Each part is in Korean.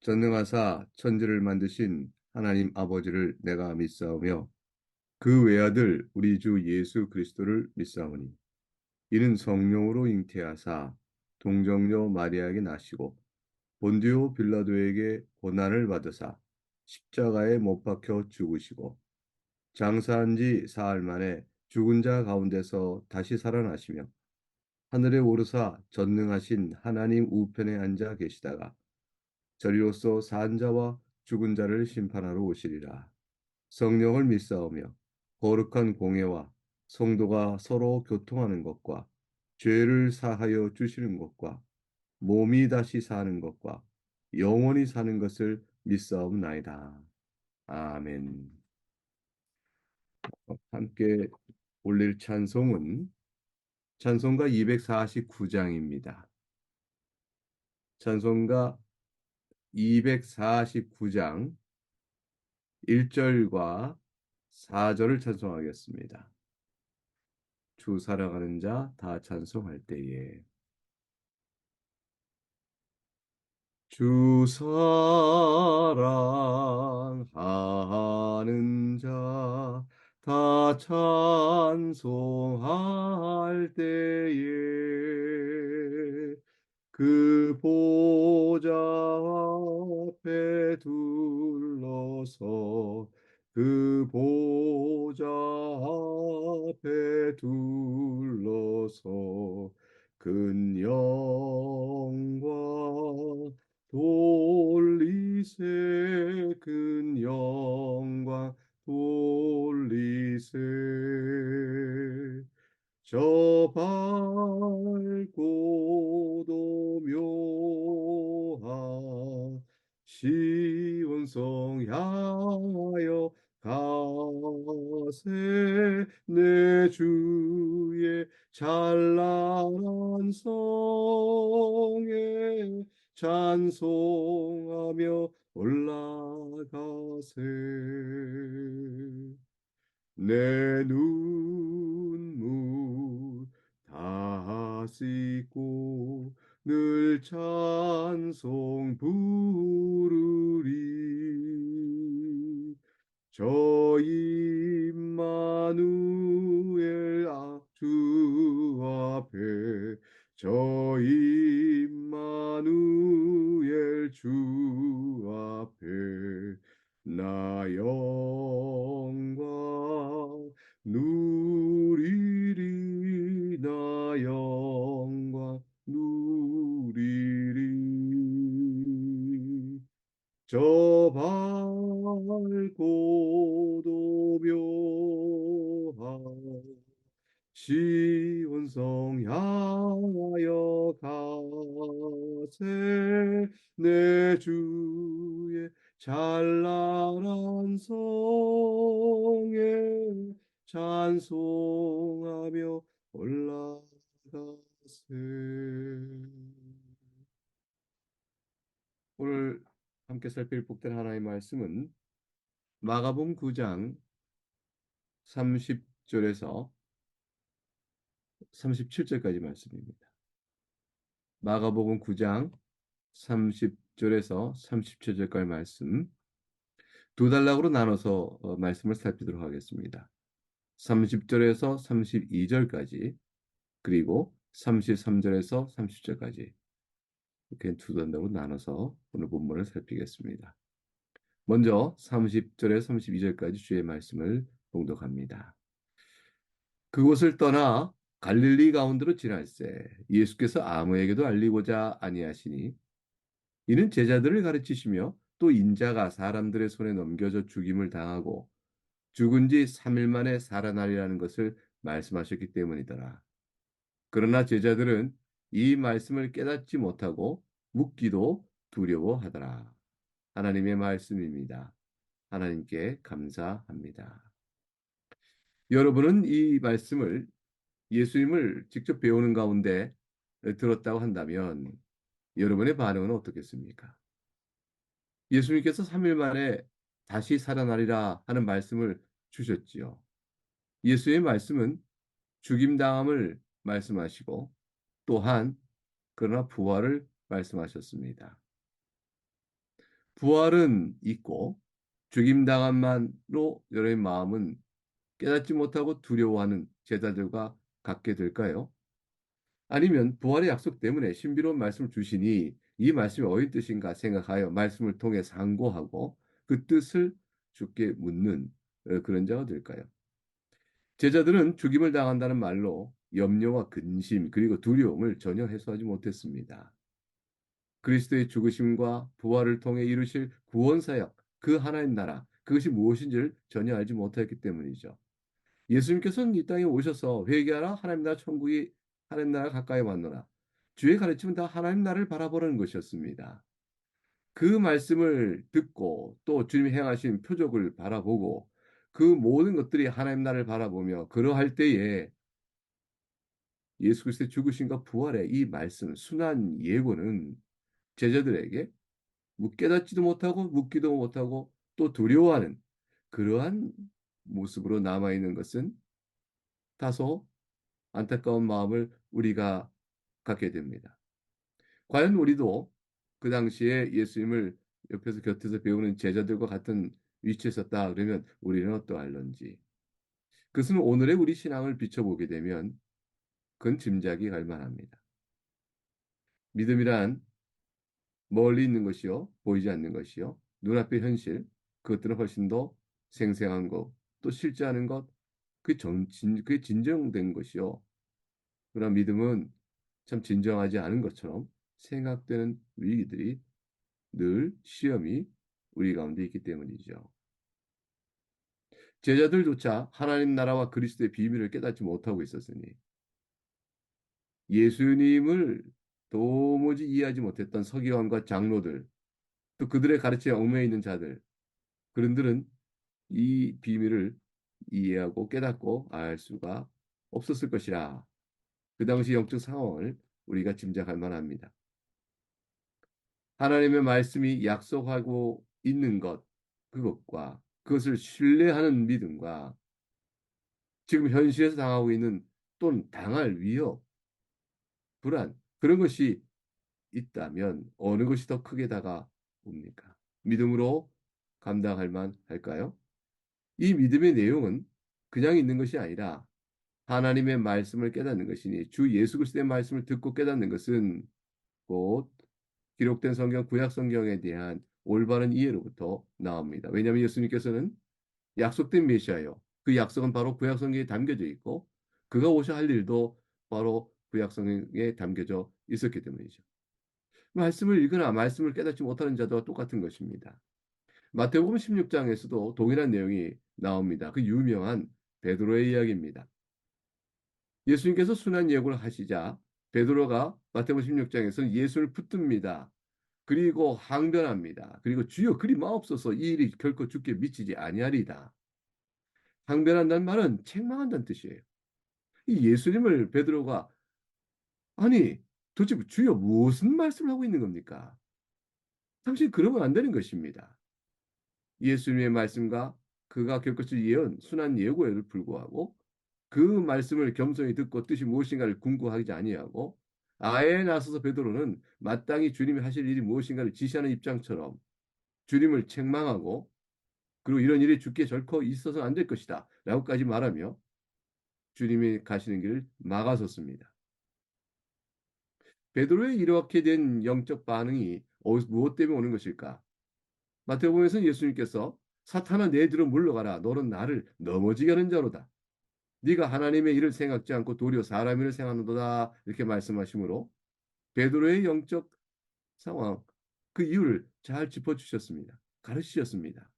전능하사 천지를 만드신 하나님 아버지를 내가 믿사오며 그 외아들 우리 주 예수 그리스도를 믿사오니 이는 성령으로 잉태하사 동정녀 마리아에게 나시고 본디오 빌라도에게 고난을 받으사 십자가에 못 박혀 죽으시고 장사한 지 사흘 만에 죽은 자 가운데서 다시 살아나시며 하늘에 오르사 전능하신 하나님 우편에 앉아 계시다가 저리로서 산 자와 죽은 자를 심판하러 오시리라. 성령을 믿사오며 거룩한 공예와 성도가 서로 교통하는 것과 죄를 사하여 주시는 것과 몸이 다시 사는 것과 영원히 사는 것을 믿사옵나이다. 아멘. 함께 올릴 찬송은 찬송가 249장입니다. 찬송가 249장 1절과 4절을 찬송하겠습니다. 주 사랑하는 자 다 찬송할 때에 주 사랑하는 자 다 찬송할 때에 그 보좌 앞에 둘러서 그 보좌 앞에 둘러서 큰 영광 돌리세 큰 영광 돌리세 저 밝고도 묘한 시온성 향하여 가세 내 주의 찬란한 성에 찬송하며 올라가세 내 눈물 다 씻고 늘 찬송 부르리 저 임마누엘 주 앞에 저 임마누엘 주 앞에 나 영광 누리리 나 영광 누리리 저 밝고도 묘한 시온성 향하여 가세 내 주의 찬란한 성에 찬송하며 올라가세. 오늘 함께 살필 복된 하나님의 말씀은 마가복음 9장 30절에서 37절까지 말씀입니다. 마가복음 9장 30절에서 37절까지 말씀 두 단락으로 나눠서 말씀을 살피도록 하겠습니다. 30절에서 32절까지 그리고 33절에서 30절까지 이렇게 두 단락으로 나눠서 오늘 본문을 살피겠습니다. 먼저 30절에서 32절까지 주의 말씀을 봉독합니다. 그곳을 떠나 갈릴리 가운데로 지날새 예수께서 아무에게도 알리고자 아니하시니 이는 제자들을 가르치시며 또 인자가 사람들의 손에 넘겨져 죽임을 당하고 죽은 지 3일 만에 살아나리라는 것을 말씀하셨기 때문이더라. 그러나 제자들은 이 말씀을 깨닫지 못하고 묻기도 두려워하더라. 하나님의 말씀입니다. 하나님께 감사합니다. 여러분은 이 말씀을 예수님을 직접 배우는 가운데 들었다고 한다면 여러분의 반응은 어떻겠습니까? 예수님께서 3일 만에 다시 살아나리라 하는 말씀을 주셨지요. 예수의 말씀은 죽임당함을 말씀하시고 또한 그러나 부활을 말씀하셨습니다. 부활은 있고 죽임당한만로 여러분의 마음은 깨닫지 못하고 두려워하는 제자들과 같게 될까요? 아니면 부활의 약속 때문에 신비로운 말씀을 주시니 이 말씀이 어떤 뜻인가 생각하여 말씀을 통해 상고하고 그 뜻을 주께 묻는 그런 자가 될까요? 제자들은 죽임을 당한다는 말로 염려와 근심 그리고 두려움을 전혀 해소하지 못했습니다. 그리스도의 죽으심과 부활을 통해 이루실 구원 사역, 그 하나님 나라, 그것이 무엇인지를 전혀 알지 못했기 때문이죠. 예수님께서는 이 땅에 오셔서 회개하라 하나님 나라 천국이 하나님 나라 가까이 왔노라. 주의 가르침은 다 하나님 나라를 바라보라는 것이었습니다. 그 말씀을 듣고 또 주님이 행하신 표적을 바라보고 그 모든 것들이 하나님 나라를 바라보며 그러할 때에 예수 그리스도의 죽으심과 부활의 이 말씀, 순한 예고는 제자들에게 깨닫지도 못하고 묻기도 못하고 또 두려워하는 그러한 모습으로 남아있는 것은 다소 안타까운 마음을 우리가 갖게 됩니다. 과연 우리도 그 당시에 예수님을 옆에서 곁에서 배우는 제자들과 같은 위치에 섰다 그러면 우리는 어떠할런지. 그것은 오늘의 우리 신앙을 비춰보게 되면 그건 짐작이 갈 만합니다. 믿음이란 멀리 있는 것이요, 보이지 않는 것이요, 눈앞의 현실, 그것들은 훨씬 더 생생한 것, 또 실제하는 것, 그게 진정된 것이요. 그러나 믿음은 참 진정하지 않은 것처럼 생각되는 위기들이 늘 시험이 우리 가운데 있기 때문이죠. 제자들조차 하나님 나라와 그리스도의 비밀을 깨닫지 못하고 있었으니 예수님을 도무지 이해하지 못했던 서기관과 장로들, 또 그들의 가르침에 얽매여 있는 자들, 그런들은 이 비밀을 이해하고 깨닫고 알 수가 없었을 것이라. 그 당시 영적 상황을 우리가 짐작할 만합니다. 하나님의 말씀이 약속하고 있는 것, 그것과 그것을 신뢰하는 믿음과 지금 현실에서 당하고 있는 또는 당할 위협, 불안, 그런 것이 있다면 어느 것이 더 크게 다가옵니까? 믿음으로 감당할 만할까요? 이 믿음의 내용은 그냥 있는 것이 아니라 하나님의 말씀을 깨닫는 것이니 주 예수 그리스도의 말씀을 듣고 깨닫는 것은 곧 기록된 성경 구약 성경에 대한 올바른 이해로부터 나옵니다. 왜냐하면 예수님께서는 약속된 메시아요. 그 약속은 바로 구약 성경에 담겨져 있고 그가 오셔 할 일도 바로 구약 성경에 담겨져 있었기 때문이죠. 말씀을 읽으나 말씀을 깨닫지 못하는 자들과 똑같은 것입니다. 마태복음 16장에서도 동일한 내용이 나옵니다. 그 유명한 베드로의 이야기입니다. 예수님께서 순환 예고를 하시자 베드로가 마태복음 16장에서는 예수를 붙듭니다. 그리고 항변합니다. 그리고 주여 그리 마옵소서 이 일이 결코 주께 미치지 아니하리다. 항변한다는 말은 책망한다는 뜻이에요. 이 예수님을 베드로가 아니 도대체 주여 무슨 말씀을 하고 있는 겁니까? 당신 그러면 안 되는 것입니다. 예수님의 말씀과 그가 겪었을 예언, 순한 예고에도 불구하고 그 말씀을 겸손히 듣고 뜻이 무엇인가를 궁구하지 아니하고 아예 나서서 베드로는 마땅히 주님이 하실 일이 무엇인가를 지시하는 입장처럼 주님을 책망하고 그리고 이런 일이 주께 절코 있어서 안 될 것이다 라고까지 말하며 주님이 가시는 길을 막아섰습니다. 베드로의 이렇게 된 영적 반응이 무엇 때문에 오는 것일까? 마태복음에서는 예수님께서 사탄아 내 뒤로 물러가라 너는 나를 넘어지게 하는 자로다. 네가 하나님의 일을 생각지 않고 도리어 사람 일을 생각하는도다 이렇게 말씀하시므로 베드로의 영적 상황 그 이유를 잘 짚어주셨습니다. 가르치셨습니다.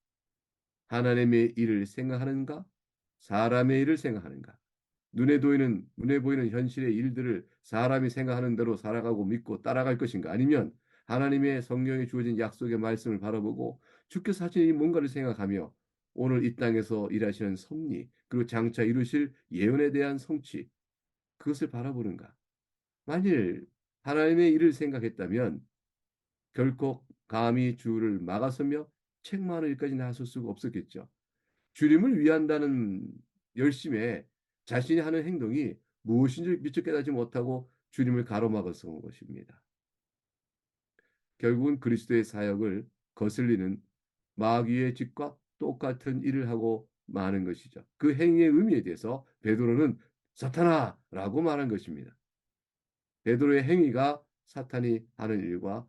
하나님의 일을 생각하는가? 사람의 일을 생각하는가? 눈에 보이는 현실의 일들을 사람이 생각하는 대로 살아가고 믿고 따라갈 것인가? 아니면 하나님의 성경에 주어진 약속의 말씀을 바라보고 주께서 하신 이 뭔가를 생각하며 오늘 이 땅에서 일하시는 섭리 그리고 장차 이루실 예언에 대한 성취 그것을 바라보는가? 만일 하나님의 일을 생각했다면 결코 감히 주를 막아서며 책망하는 일까지 나설 수가 없었겠죠. 주님을 위한다는 열심에 자신이 하는 행동이 무엇인지 미처 깨닫지 못하고 주님을 가로막아서 온 것입니다. 결국은 그리스도의 사역을 거슬리는 마귀의 짓과 똑같은 일을 하고 마는 것이죠. 그 행위의 의미에 대해서 베드로는 사탄아라고 말한 것입니다. 베드로의 행위가 사탄이 하는 일과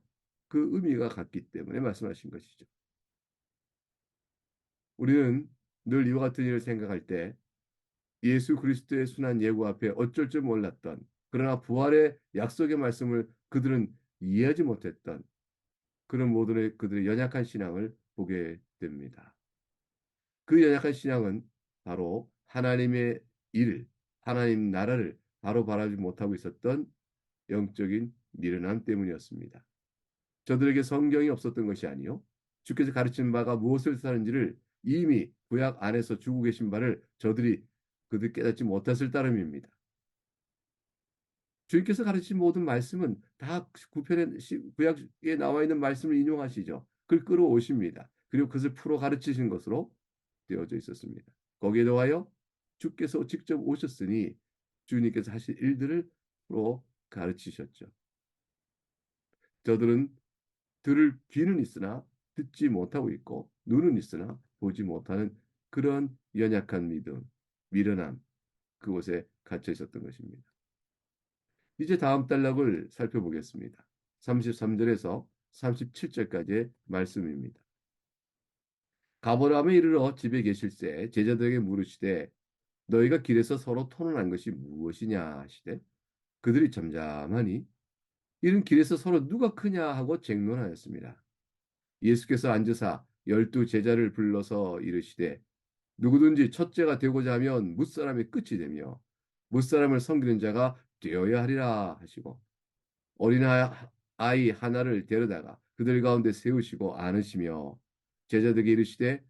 그 의미가 같기 때문에 말씀하신 것이죠. 우리는 늘 이와 같은 일을 생각할 때 예수 그리스도의 순한 예고 앞에 어쩔 줄 몰랐던, 그러나 부활의 약속의 말씀을 그들은 이해하지 못했던 그런 모든 그들의 연약한 신앙을 보게 됩니다. 그 연약한 신앙은 바로 하나님의 일, 하나님 나라를 바로 바라지 못하고 있었던 영적인 미련함 때문이었습니다. 저들에게 성경이 없었던 것이 아니요, 주께서 가르치는 바가 무엇을 뜻하는지를 이미 구약 안에서 주고 계신 바를 저들이 그들 깨닫지 못했을 따름입니다. 주님께서 가르치신 모든 말씀은 다 구편에 구약에 나와 있는 말씀을 인용하시죠. 그걸 끌어오십니다. 그리고 그것을 풀어 가르치신 것으로 되어져 있었습니다. 거기에 더하여 주께서 직접 오셨으니 주님께서 하실 일들을 풀어 가르치셨죠. 저들은 들을 귀는 있으나 듣지 못하고 있고 눈은 있으나 보지 못하는 그런 연약한 믿음, 미련함, 그곳에 갇혀 있었던 것입니다. 이제 다음 단락을 살펴보겠습니다. 33절에서 37절까지의 말씀입니다. 가버나움에 이르러 집에 계실새 제자들에게 물으시되 너희가 길에서 서로 토론한 것이 무엇이냐 하시되 그들이 잠잠하니 이는 길에서 서로 누가 크냐 하고 쟁론하였습니다. 예수께서 앉으사 12 제자를 불러서 이르시되 누구든지 첫째가 되고자 하면 뭇사람의 끝이 되며 뭇사람을 섬기는 자가 되어야 하리라 하시고 어린아이 하나를 데려다가 그들 가운데 세우시고 안으시며 제자들에게 이르시되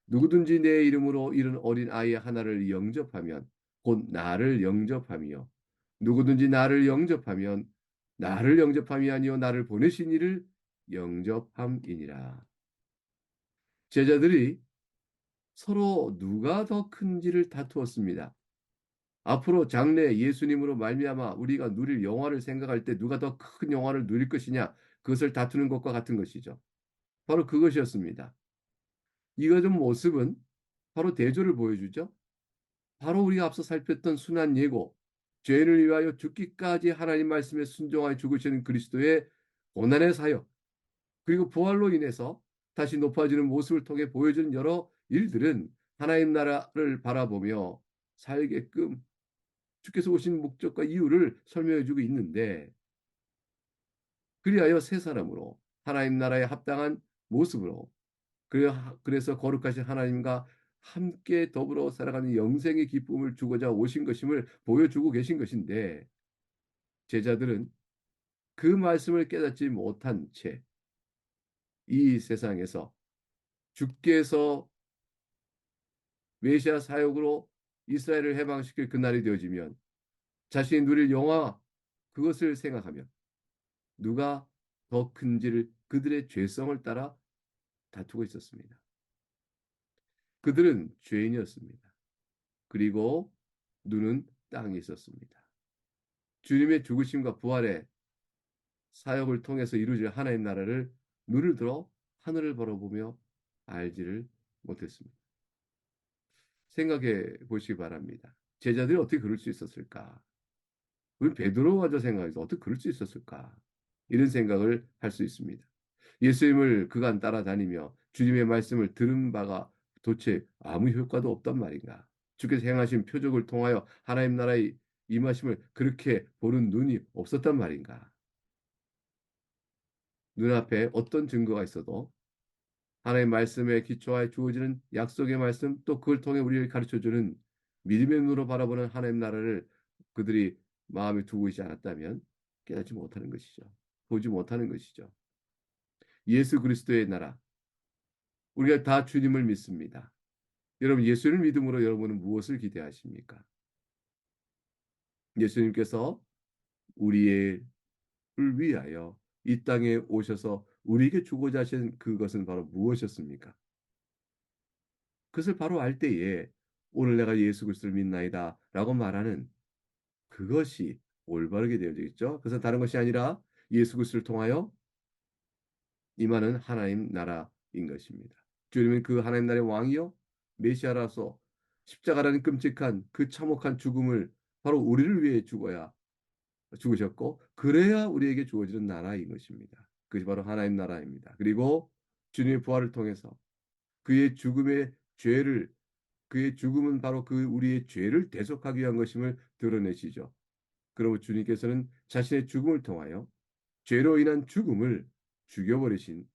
누구든지 내 이름으로 이른 어린아이 하나를 영접하면 곧 나를 영접하며 누구든지 나를 영접하면 나를 영접함이 아니요 나를 보내신 이를 영접함이니라. 제자들이 서로 누가 더 큰지를 다투었습니다. 앞으로 장래 예수님으로 말미암아 우리가 누릴 영화를 생각할 때 누가 더 큰 영화를 누릴 것이냐, 그것을 다투는 것과 같은 것이죠. 바로 그것이었습니다. 이 같은 모습은 바로 대조를 보여주죠. 바로 우리가 앞서 살폈던 순한 예고, 죄인을 위하여 죽기까지 하나님 말씀에 순종하여 죽으시는 그리스도의 고난의 사역, 그리고 부활로 인해서 다시 높아지는 모습을 통해 보여주는 여러 일들은 하나님 나라를 바라보며 살게끔 주께서 오신 목적과 이유를 설명해 주고 있는데, 그리하여 새 사람으로 하나님 나라에 합당한 모습으로 그래서 거룩하신 하나님과 함께 더불어 살아가는 영생의 기쁨을 주고자 오신 것임을 보여주고 계신 것인데, 제자들은 그 말씀을 깨닫지 못한 채 이 세상에서 주께서 메시아 사역으로 이스라엘을 해방시킬 그날이 되어지면 자신이 누릴 영화, 그것을 생각하며 누가 더 큰지를 그들의 죄성을 따라 다투고 있었습니다. 그들은 죄인이었습니다. 그리고 눈은 땅에 있었습니다. 주님의 죽으심과 부활의 사역을 통해서 이루어질 하나님 나라를 눈을 들어 하늘을 바라보며 알지를 못했습니다. 생각해 보시기 바랍니다. 제자들이 어떻게 그럴 수 있었을까? 우리 베드로마저 생각해서 어떻게 그럴 수 있었을까? 이런 생각을 할 수 있습니다. 예수님을 그간 따라다니며 주님의 말씀을 들은 바가 도대체 아무 효과도 없단 말인가? 주께서 행하신 표적을 통하여 하나님 나라의 임하심을 그렇게 보는 눈이 없었단 말인가? 눈앞에 어떤 증거가 있어도 하나님의 말씀에 기초하여 주어지는 약속의 말씀, 또 그걸 통해 우리를 가르쳐주는 믿음의 눈으로 바라보는 하나님 나라를 그들이 마음에 두고 있지 않았다면 깨닫지 못하는 것이죠. 보지 못하는 것이죠. 예수 그리스도의 나라, 우리가 다 주님을 믿습니다. 여러분, 예수를 믿음으로 여러분은 무엇을 기대하십니까? 예수님께서 우리를 위하여 이 땅에 오셔서 우리에게 주고자 하신 그것은 바로 무엇이었습니까? 그것을 바로 알 때에 오늘 내가 예수 그리스도를 믿나이다 라고 말하는 그것이 올바르게 되어져 있죠. 그래서 다른 것이 아니라 예수 그리스도를 통하여 임하는 하나님 나라, 것입니다. 주님은 그 하나님 나라의 왕이요 메시아라서 십자가라는 끔찍한 그 참혹한 죽음을 바로 우리를 위해 죽으셨고 그래야 우리에게 주어지는 나라인 것입니다. 그것이 바로 하나님 나라입니다. 그리고 주님의 부활을 통해서 그의 죽음의 죄를 그의 죽음은 바로 그 우리의 죄를 대속하기 위한 것임을 드러내시죠. 그러므로 주님께서는 자신의 죽음을 통하여 죄로 인한 죽음을 죽여버리신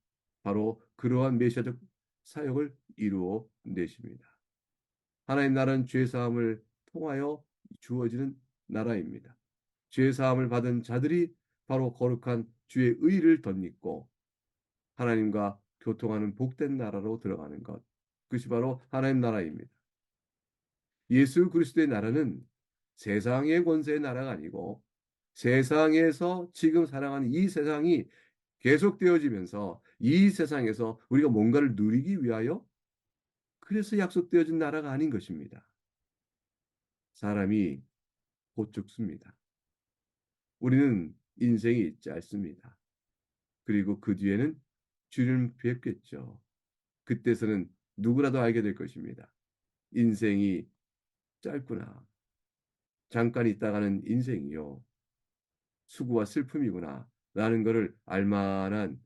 바로 그러한 메시아적 사역을 이루어 내십니다. 하나님 나라는 죄 사함을 통하여 주어지는 나라입니다. 죄 사함을 받은 자들이 바로 거룩한 주의 의를 덧입고 하나님과 교통하는 복된 나라로 들어가는 것. 그것이 바로 하나님 나라입니다. 예수 그리스도의 나라는 세상의 권세의 나라가 아니고 세상에서 지금 살아가는 이 세상이 계속되어지면서 이 세상에서 우리가 뭔가를 누리기 위하여 그래서 약속되어진 나라가 아닌 것입니다. 사람이 곧 죽습니다. 우리는 인생이 짧습니다. 그리고 그 뒤에는 주를 뵙겠죠. 그때서는 누구라도 알게 될 것입니다. 인생이 짧구나. 잠깐 있다가는 인생이요. 수고와 슬픔이구나. 라는 것을 알만한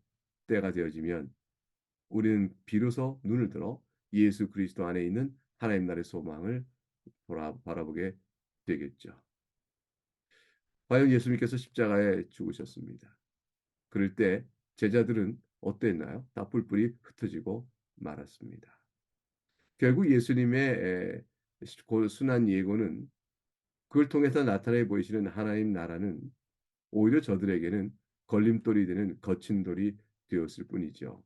때가 되어지면 우리는 비로소 눈을 들어 예수 그리스도 안에 있는 하나님 나라의 소망을 바라보게 되겠죠. 과연 예수님께서 십자가에 죽으셨습니다. 그럴 때 제자들은 어땠나요? 다 뿔뿔이 흩어지고 말았습니다. 결국 예수님의 순한 예고는 그걸 통해서 나타내 보이시는 하나님 나라는 오히려 저들에게는 걸림돌이 되는 거친 돌이 되었을 뿐이죠.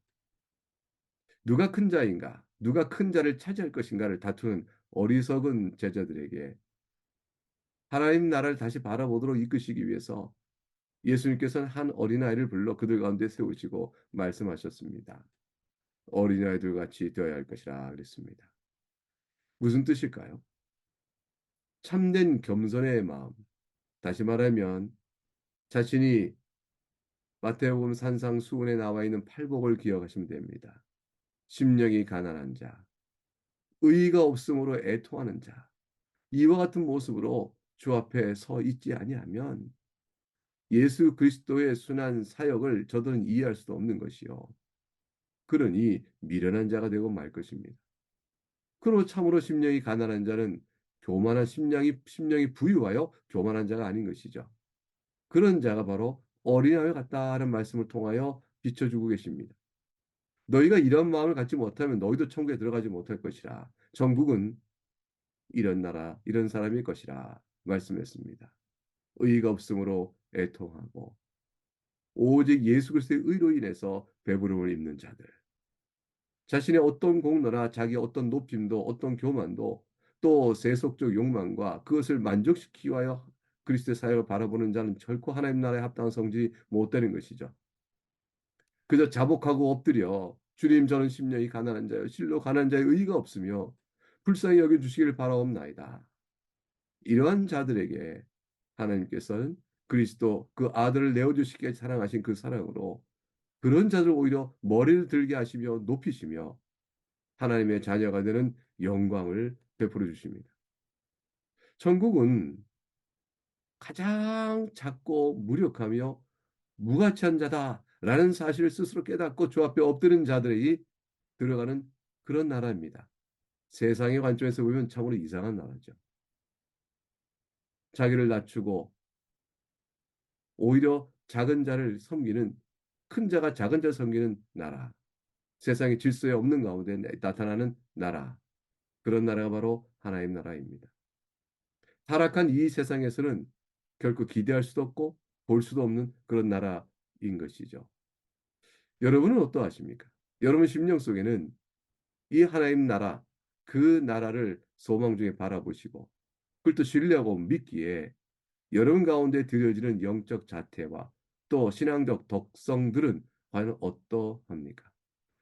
누가 큰 자인가? 누가 큰 자를 차지할 것인가를 다투는 어리석은 제자들에게 하나님 나라를 다시 바라보도록 이끄시기 위해서 예수님께서는 한 어린아이를 불러 그들 가운데 세우시고 말씀하셨습니다. 어린아이들 같이 되어야 할 것이라 그랬습니다. 무슨 뜻일까요? 참된 겸손의 마음. 다시 말하면 자신이 마태복음 산상수훈에 나와 있는 팔복을 기억하시면 됩니다. 심령이 가난한 자, 의의가 없으므로 애통하는 자, 이와 같은 모습으로 주 앞에 서 있지 아니하면 예수 그리스도의 순한 사역을 저들은 이해할 수도 없는 것이요. 그러니 미련한 자가 되고 말 것입니다. 그러므로 참으로 심령이 가난한 자는 교만한 심령이 부유하여 교만한 자가 아닌 것이죠. 그런 자가 바로 어린아이와 같다는 말씀을 통하여 비춰주고 계십니다. 너희가 이런 마음을 갖지 못하면 너희도 천국에 들어가지 못할 것이라. 천국은 이런 나라, 이런 사람일 것이라 말씀했습니다. 의의가 없으므로 애통하고 오직 예수 그리스도의 의로 인해서 배부름을 입는 자들. 자신의 어떤 공로나 자기 어떤 높임도 어떤 교만도 또 세속적 욕망과 그것을 만족시키기 위하여 그리스도의 사역을 바라보는 자는 결코 하나님 나라에 합당한 성질이 못 되는 것이죠. 그저 자복하고 엎드려 주님 저는 심령이 가난한 자요 실로 가난한 자의 의의가 없으며 불쌍히 여겨 주시기를 바라옵나이다. 이러한 자들에게 하나님께서는 그리스도 그 아들을 내어주시기에 사랑하신 그 사랑으로 그런 자들 오히려 머리를 들게 하시며 높이시며 하나님의 자녀가 되는 영광을 베풀어 주십니다. 천국은 가장 작고 무력하며 무가치한 자다라는 사실을 스스로 깨닫고 주 앞에 엎드린 자들이 들어가는 그런 나라입니다. 세상의 관점에서 보면 참으로 이상한 나라죠. 자기를 낮추고 오히려 작은 자를 섬기는 큰 자가 작은 자를 섬기는 나라. 세상의 질서에 없는 가운데 나타나는 나라. 그런 나라가 바로 하나님 나라입니다. 타락한 이 세상에서는 결코 기대할 수도 없고 볼 수도 없는 그런 나라인 것이죠. 여러분은 어떠하십니까? 여러분 심령 속에는 이 하나님 나라, 그 나라를 소망 중에 바라보시고 그걸 또 신뢰하고 믿기에 여러분 가운데 드려지는 영적 자태와 또 신앙적 덕성들은 과연 어떠합니까?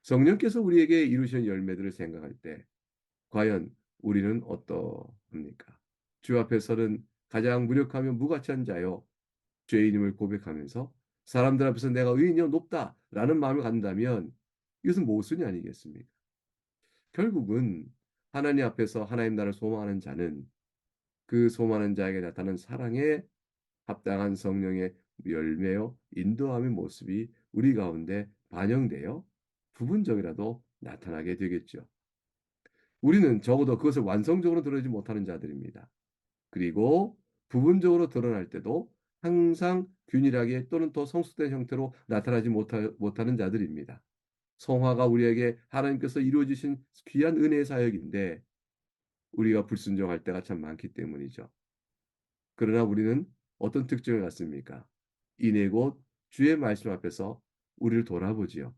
성령께서 우리에게 이루시는 열매들을 생각할 때 과연 우리는 어떠합니까? 주 앞에서는 가장 무력하며 무가치한 자요 죄인임을 고백하면서 사람들 앞에서 내가 의인이요 높다라는 마음을 갖는다면 이것은 모순이 아니겠습니까? 결국은 하나님 앞에서 하나님 나라를 소망하는 자는 그 소망하는 자에게 나타나는 사랑에 합당한 성령의 열매요 인도함의 모습이 우리 가운데 반영되어 부분적이라도 나타나게 되겠죠. 우리는 적어도 그것을 완성적으로 드러내지 못하는 자들입니다. 그리고 부분적으로 드러날 때도 항상 균일하게 또는 더 성숙된 형태로 나타나지 못하는 자들입니다. 성화가 우리에게 하나님께서 이루어주신 귀한 은혜의 사역인데 우리가 불순종할 때가 참 많기 때문이죠. 그러나 우리는 어떤 특징을 갖습니까? 이내 곧 주의 말씀 앞에서 우리를 돌아보지요.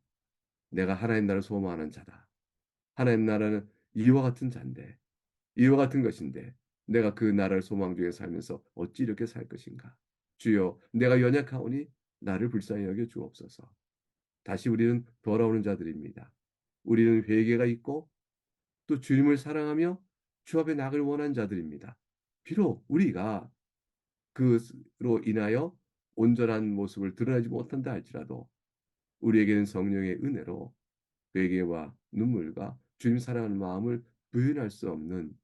내가 하나님 나라를 소망하는 자다. 하나님 나라는 이와 같은 자인데, 이와 같은 것인데, 내가 그 나라를 소망 중에 살면서 어찌 이렇게 살 것인가? 주여, 내가 연약하오니 나를 불쌍히 여겨 주옵소서. 다시 우리는 돌아오는 자들입니다. 우리는 회개가 있고 또 주님을 사랑하며 주 앞에 나가길 원하는 자들입니다. 비록 우리가 그로 인하여 온전한 모습을 드러내지 못한다 할지라도 우리에게는 성령의 은혜로 회개와 눈물과 주님 사랑하는 마음을 부인할 수 없는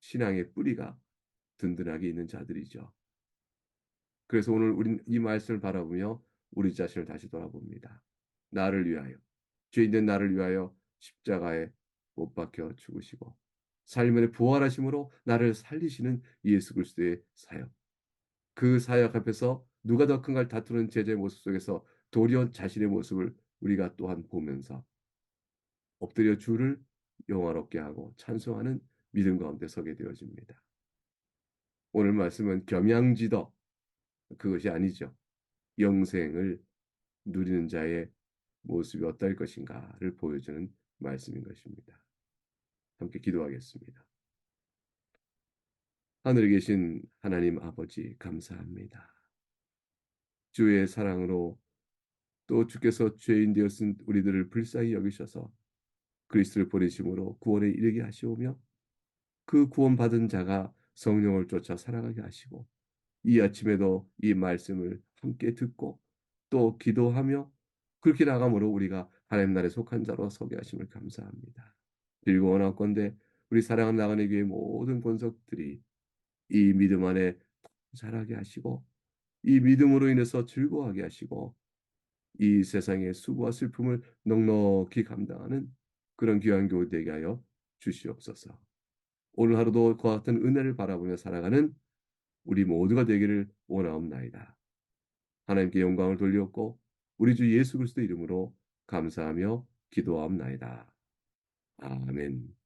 신앙의 뿌리가 든든하게 있는 자들이죠. 그래서 오늘 우리는 이 말씀을 바라보며 우리 자신을 다시 돌아봅니다. 나를 위하여, 죄인된 나를 위하여 십자가에 못 박혀 죽으시고 삶의 부활하심으로 나를 살리시는 예수 그리스도의 사역. 그 사역 앞에서 누가 더 큰가를 다투는 제자의 모습 속에서 도리어 자신의 모습을 우리가 또한 보면서 엎드려 주를 영화롭게 하고 찬송하는 믿음 가운데 서게 되어집니다. 오늘 말씀은 겸양지덕 그것이 아니죠. 영생을 누리는 자의 모습이 어떨 것인가를 보여주는 말씀인 것입니다. 함께 기도하겠습니다. 하늘에 계신 하나님 아버지 감사합니다. 주의 사랑으로 또 주께서 죄인 되었은 우리들을 불쌍히 여기셔서 그리스도를 보내심으로 구원에 이르게 하시오며 그 구원받은 자가 성령을 쫓아 살아가게 하시고 이 아침에도 이 말씀을 함께 듣고 또 기도하며 그렇게 나감으로 우리가 하나님 나라에 속한 자로 서게 하심을 감사합니다. 그리고 원하건대 우리 사랑하는 나가는 교회 모든 권속들이 이 믿음 안에 자라게 하시고 이 믿음으로 인해서 즐거워하게 하시고 이 세상의 수고와 슬픔을 넉넉히 감당하는 그런 귀한 교회 되게 하여 주시옵소서. 오늘 하루도 그와 같은 은혜를 바라보며 살아가는 우리 모두가 되기를 원하옵나이다. 하나님께 영광을 돌리옵고 우리 주 예수 그리스도 이름으로 감사하며 기도하옵나이다. 아멘.